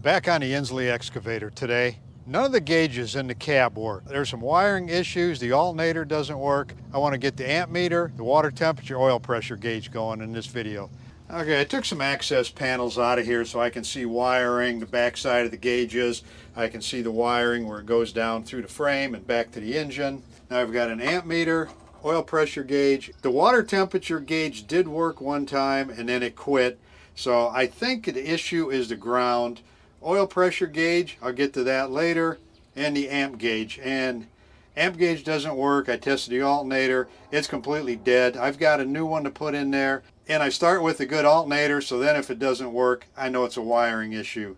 Back on the Insley Excavator today. None of the gauges in the cab work. There's some wiring issues. The alternator doesn't work. I want to get the amp meter, the water temperature, oil pressure gauge going in this video. Okay, I took some access panels out of here so I can see wiring, the back side of the gauges. I can see the wiring where it goes down through the frame and back to the engine. Now I've got an amp meter, oil pressure gauge. The water temperature gauge did work one time and then it quit. So I think the issue is the ground. Oil pressure gauge, I'll get to that later, and the amp gauge. And amp gauge doesn't work. I tested the alternator. It's completely dead. I've got a new one to put in there. And I start with a good alternator, so then if it doesn't work, I know it's a wiring issue.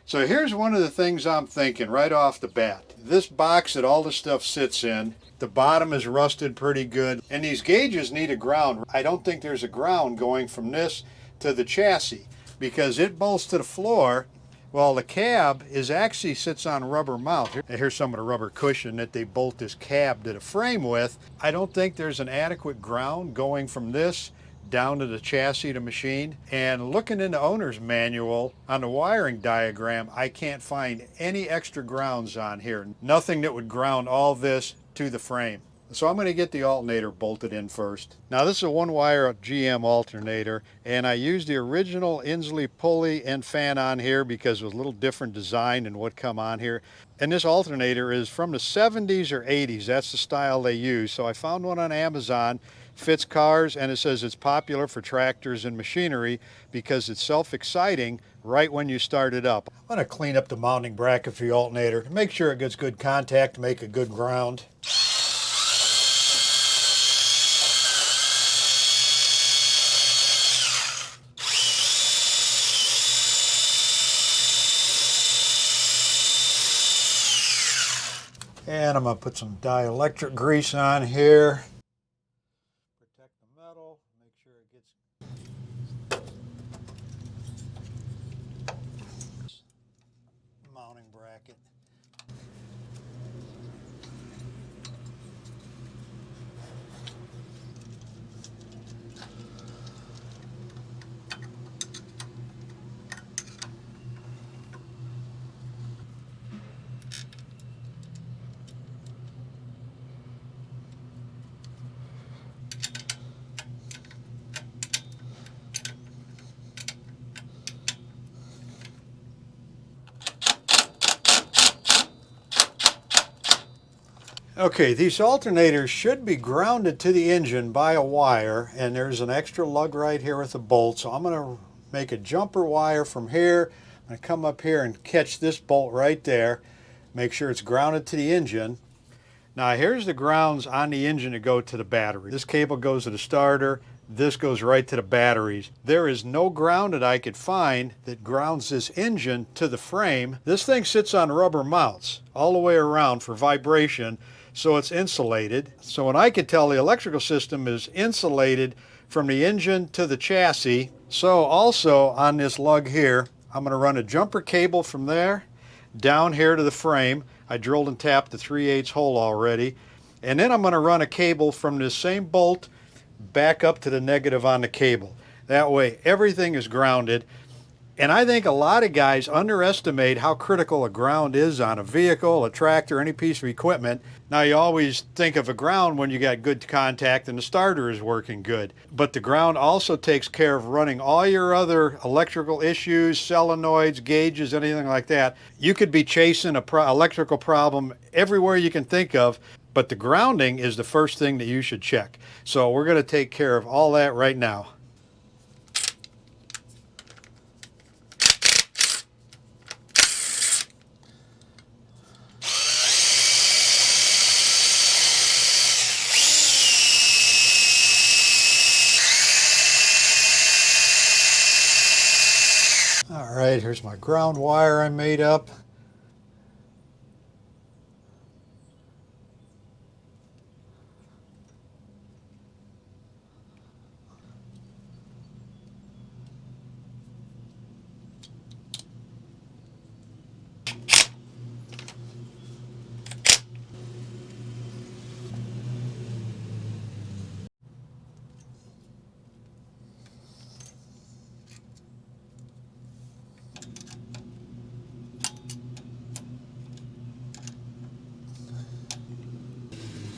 So here's one of the things I'm thinking right off the bat. This box that all this stuff sits in, the bottom is rusted pretty good. And these gauges need a ground. I don't think there's a ground going from this to the chassis because it bolts to the floor. Well, the cab actually sits on rubber mount. Here's some of the rubber cushion that they bolt this cab to the frame with. I don't think there's an adequate ground going from this down to the chassis to machine. And looking in the owner's manual on the wiring diagram, I can't find any extra grounds on here. Nothing that would ground all this to the frame. So I'm going to get the alternator bolted in first. Now this is a one-wire GM alternator, and I used the original Insley pulley and fan on here because it was a little different design than what come on here. And this alternator is from the 70s or 80s. That's the style they use. So I found one on Amazon, fits cars, and it says it's popular for tractors and machinery because it's self-exciting right when you start it up. I'm going to clean up the mounting bracket for the alternator to make sure it gets good contact, to make a good ground. And I'm going to put some dielectric grease on here. Protect the metal, make sure it gets mounting bracket. Okay, these alternators should be grounded to the engine by a wire, and there's an extra lug right here with a bolt. So I'm going to make a jumper wire from here. I'm going to come up here and catch this bolt right there. Make sure it's grounded to the engine. Now here's the grounds on the engine that go to the battery. This cable goes to the starter. This goes right to the batteries. There is no ground that I could find that grounds this engine to the frame. This thing sits on rubber mounts all the way around for vibration, so it's insulated. So when I can tell, the electrical system is insulated from the engine to the chassis. So also on this lug here, I'm going to run a jumper cable from there down here to the frame. I drilled and tapped the 3/8 hole already. And then I'm going to run a cable from this same bolt back up to the negative on the cable. That way everything is grounded. And I think a lot of guys underestimate how critical a ground is on a vehicle, a tractor, any piece of equipment. Now you always think of a ground when you got good contact and the starter is working good. But the ground also takes care of running all your other electrical issues, solenoids, gauges, anything like that. You could be chasing an electrical problem everywhere you can think of, but the grounding is the first thing that you should check. So we're going to take care of all that right now. All right, here's my ground wire I made up.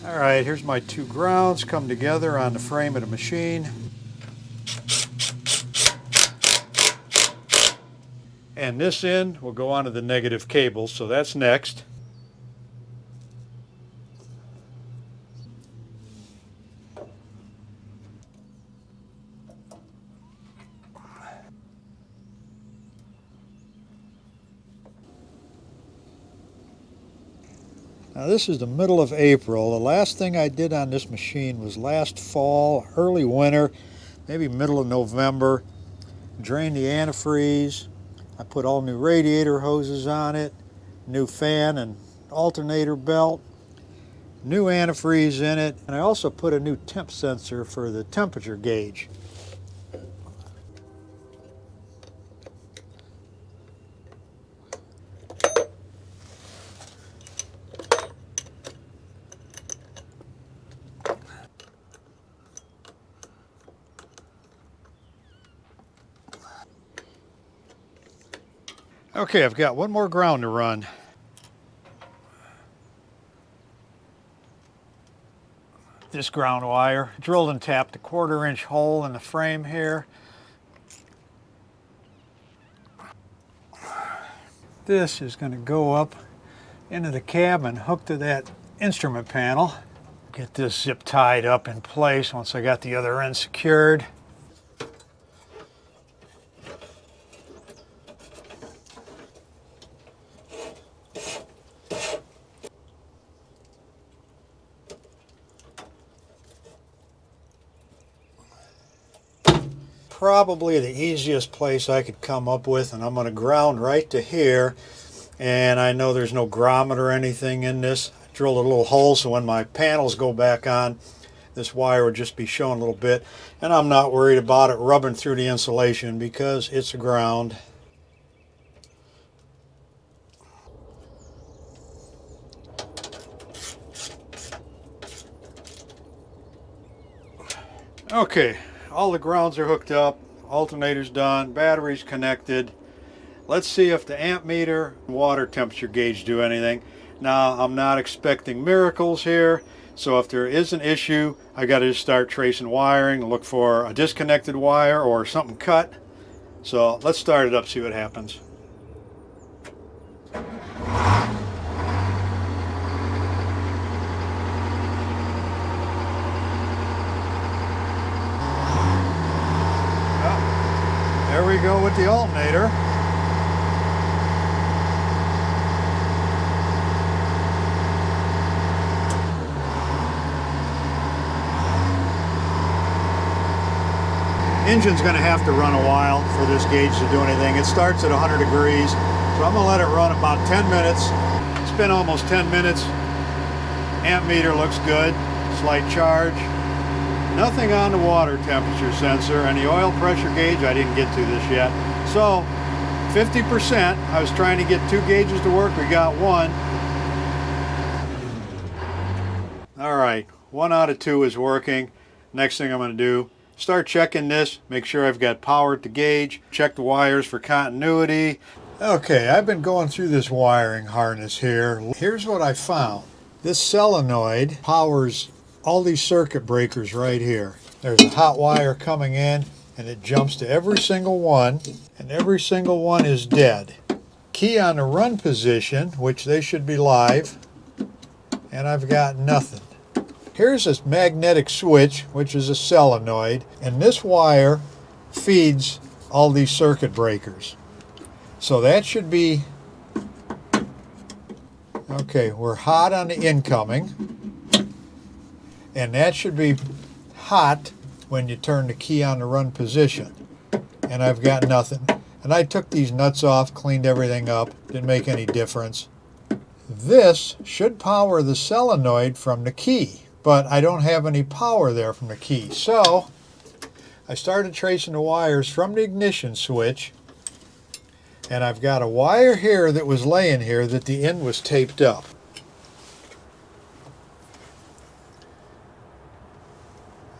All right, here's my two grounds come together on the frame of the machine. And this end will go onto the negative cable, so that's next. Now this is the middle of April. The last thing I did on this machine was last fall, early winter, maybe middle of November. Drained the antifreeze. I put all new radiator hoses on it, new fan and alternator belt, new antifreeze in it, and I also put a new temp sensor for the temperature gauge. Okay, I've got one more ground to run. This ground wire, drilled and tapped a 1/4 inch hole in the frame here. This is going to go up into the cab and hook to that instrument panel. Get this zip tied up in place once I got the other end secured. Probably the easiest place I could come up with, and I'm going to ground right to here, and I know there's no grommet or anything in this. I drilled a little hole so when my panels go back on, this wire would just be showing a little bit, and I'm not worried about it rubbing through the insulation because it's a ground. Okay, all the grounds are hooked up, alternator's done, battery's connected. Let's see if the amp meter and water temperature gauge do anything. Now, I'm not expecting miracles here, so if there is an issue, I got to just start tracing wiring, look for a disconnected wire or something cut. So let's start it up, see what happens. There we go with the alternator. Engine's going to have to run a while for this gauge to do anything. It starts at 100 degrees, so I'm going to let it run about 10 minutes. It's been almost 10 minutes. Amp meter looks good, slight charge. Nothing on the water temperature sensor, and the oil pressure gauge I didn't get to this yet. So 50%, I was trying to get 2 gauges to work, we got 1. All right, 1 out of 2 is working. Next thing I'm going to do, start checking this, make sure I've got power at the gauge, check the wires for continuity. Okay, I've been going through this wiring harness here. Here's what I found. This solenoid powers all these circuit breakers right here. There's a hot wire coming in and it jumps to every single one, and every single one is dead. Key on the run position, which they should be live, and I've got nothing. Here's this magnetic switch, which is a solenoid, and this wire feeds all these circuit breakers. So that should be, okay, we're hot on the incoming. And that should be hot when you turn the key on the run position. And I've got nothing. And I took these nuts off, cleaned everything up, didn't make any difference. This should power the solenoid from the key, but I don't have any power there from the key. So I started tracing the wires from the ignition switch, and I've got a wire here that was laying here that the end was taped up.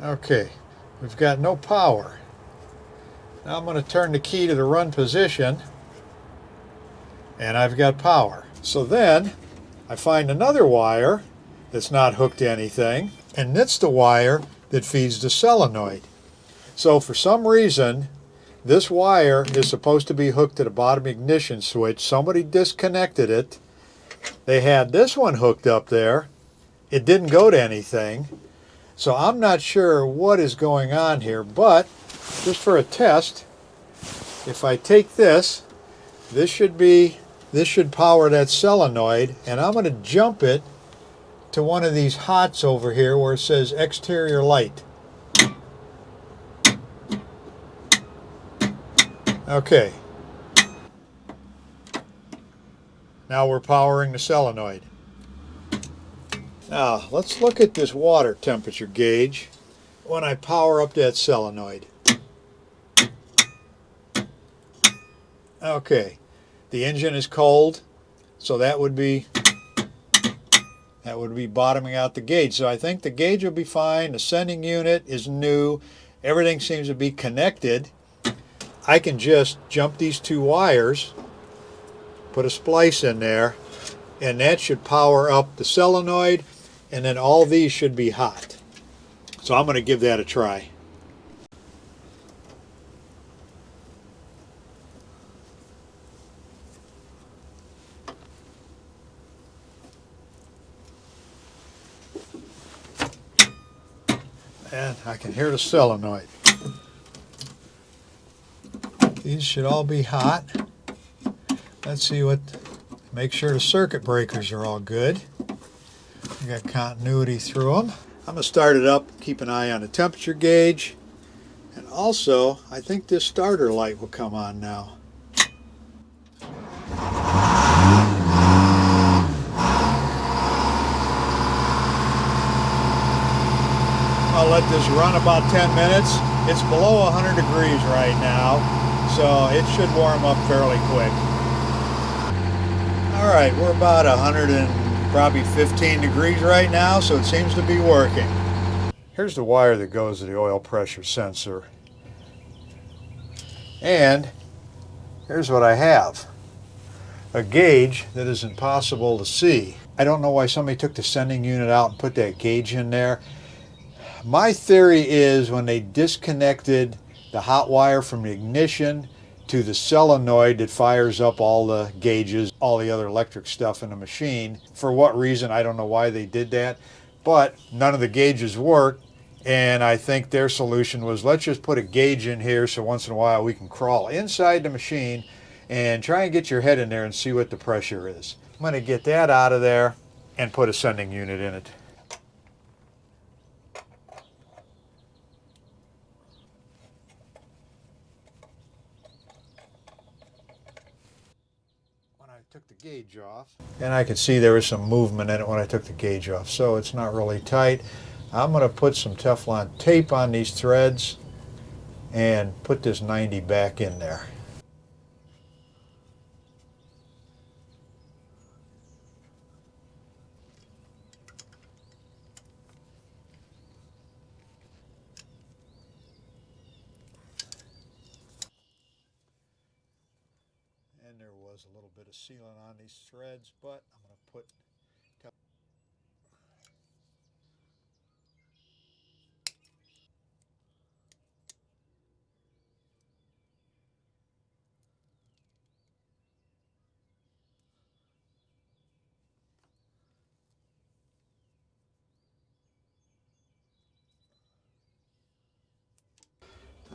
Okay, we've got no power. Now I'm going to turn the key to the run position, and I've got power. So then I find another wire that's not hooked to anything, and that's the wire that feeds the solenoid. So for some reason, this wire is supposed to be hooked to the bottom ignition switch. Somebody disconnected it. They had this one hooked up there. It didn't go to anything. So I'm not sure what is going on here, but just for a test, if I take this, this should power that solenoid, and I'm going to jump it to one of these hots over here where it says exterior light. Okay. Now we're powering the solenoid. Now let's look at this water temperature gauge when I power up that solenoid. Okay, the engine is cold, so that would be bottoming out the gauge. So I think the gauge will be fine. The sending unit is new. Everything seems to be connected. I can just jump these two wires, put a splice in there, and that should power up the solenoid, and then all these should be hot. So I'm going to give that a try. And I can hear the solenoid. These should all be hot. Let's see make sure the circuit breakers are all good. We got continuity through them. I'm going to start it up, keep an eye on the temperature gauge. And also, I think this starter light will come on now. I'll let this run about 10 minutes. It's below 100 degrees right now, so it should warm up fairly quick. All right, we're about 100 and probably 15 degrees right now, so it seems to be working. Here's the wire that goes to the oil pressure sensor. And here's what I have. A gauge that is impossible to see. I don't know why somebody took the sending unit out and put that gauge in there. My theory is when they disconnected the hot wire from the ignition to the solenoid that fires up all the gauges, all the other electric stuff in the machine. For what reason, I don't know why they did that, but none of the gauges worked, and I think their solution was, let's just put a gauge in here so once in a while we can crawl inside the machine and try and get your head in there and see what the pressure is. I'm going to get that out of there and put a sending unit in it. Took the gauge off, and I could see there was some movement in it when I took the gauge off, so it's not really tight. I'm going to put some Teflon tape on these threads and put this 90 back in there. And there was a little bit of sealant on these threads, but I'm going to put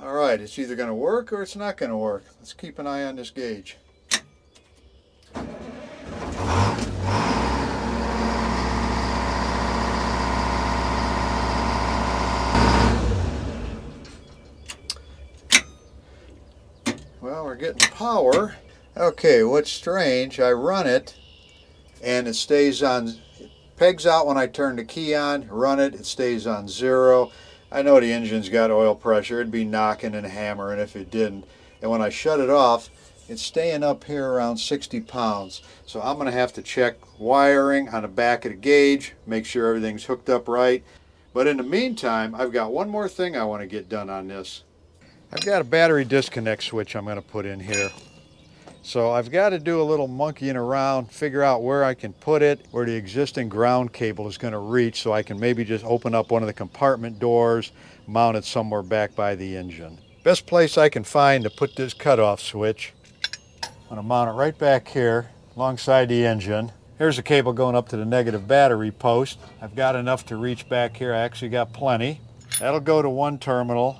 all right, it's either going to work or it's not going to work. Let's keep an eye on this gauge. Well, we're getting power. Okay, what's strange, I run it and it stays on, it pegs out when I turn the key on, run it, it stays on 0. I know the engine's got oil pressure, it'd be knocking and hammering if it didn't. And when I shut it off, it's staying up here around 60 pounds. So I'm going to have to check wiring on the back of the gauge, make sure everything's hooked up right. But in the meantime, I've got one more thing I want to get done on this. I've got a battery disconnect switch I'm going to put in here. So I've got to do a little monkeying around, figure out where I can put it, where the existing ground cable is going to reach, so I can maybe just open up one of the compartment doors, mount it somewhere back by the engine. Best place I can find to put this cutoff switch, I'm going to mount it right back here alongside the engine. Here's the cable going up to the negative battery post. I've got enough to reach back here. I actually got plenty. That'll go to one terminal.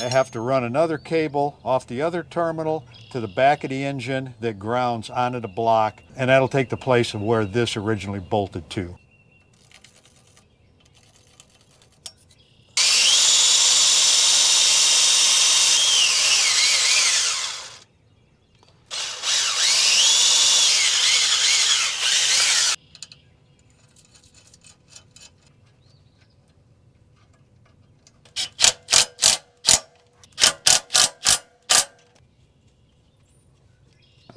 I have to run another cable off the other terminal to the back of the engine that grounds onto the block, and that'll take the place of where this originally bolted to.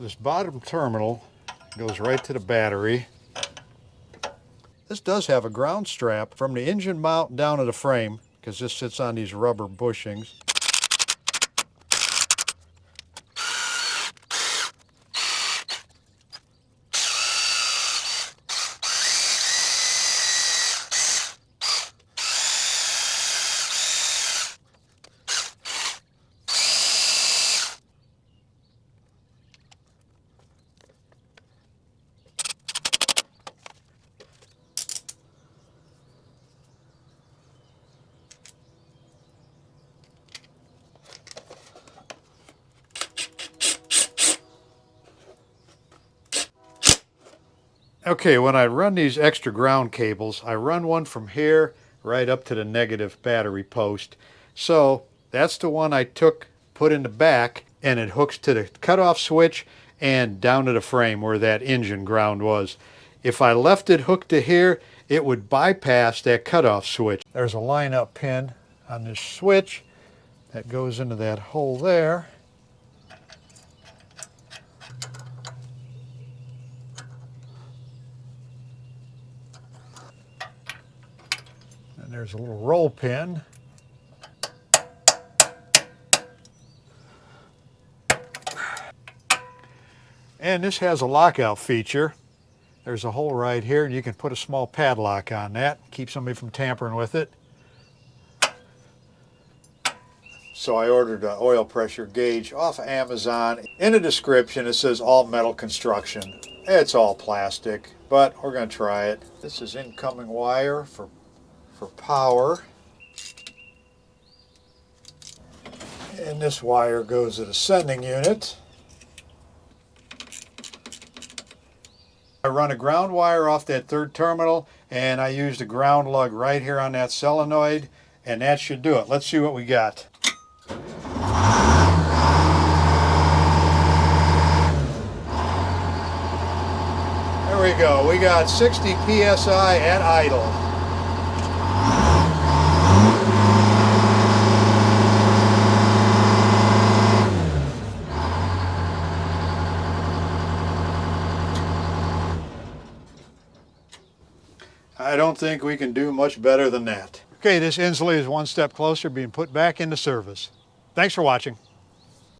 This bottom terminal goes right to the battery. This does have a ground strap from the engine mount down to the frame, because this sits on these rubber bushings. Okay, when I run these extra ground cables, I run one from here right up to the negative battery post. So that's the one I put in the back, and it hooks to the cutoff switch and down to the frame where that engine ground was. If I left it hooked to here, it would bypass that cutoff switch. There's a line-up pin on this switch that goes into that hole there. There's a little roll pin. And this has a lockout feature. There's a hole right here, and you can put a small padlock on that, keep somebody from tampering with it. So I ordered an oil pressure gauge off of Amazon. In the description it says all metal construction. It's all plastic, but we're going to try it. This is incoming wire for power, and this wire goes to the sending unit. I run a ground wire off that third terminal, and I used a ground lug right here on that solenoid, and that should do it. Let's see what we got. There we go. We got 60 psi at idle. I don't think we can do much better than that. Okay, this Insley is one step closer being put back into service. Thanks for watching.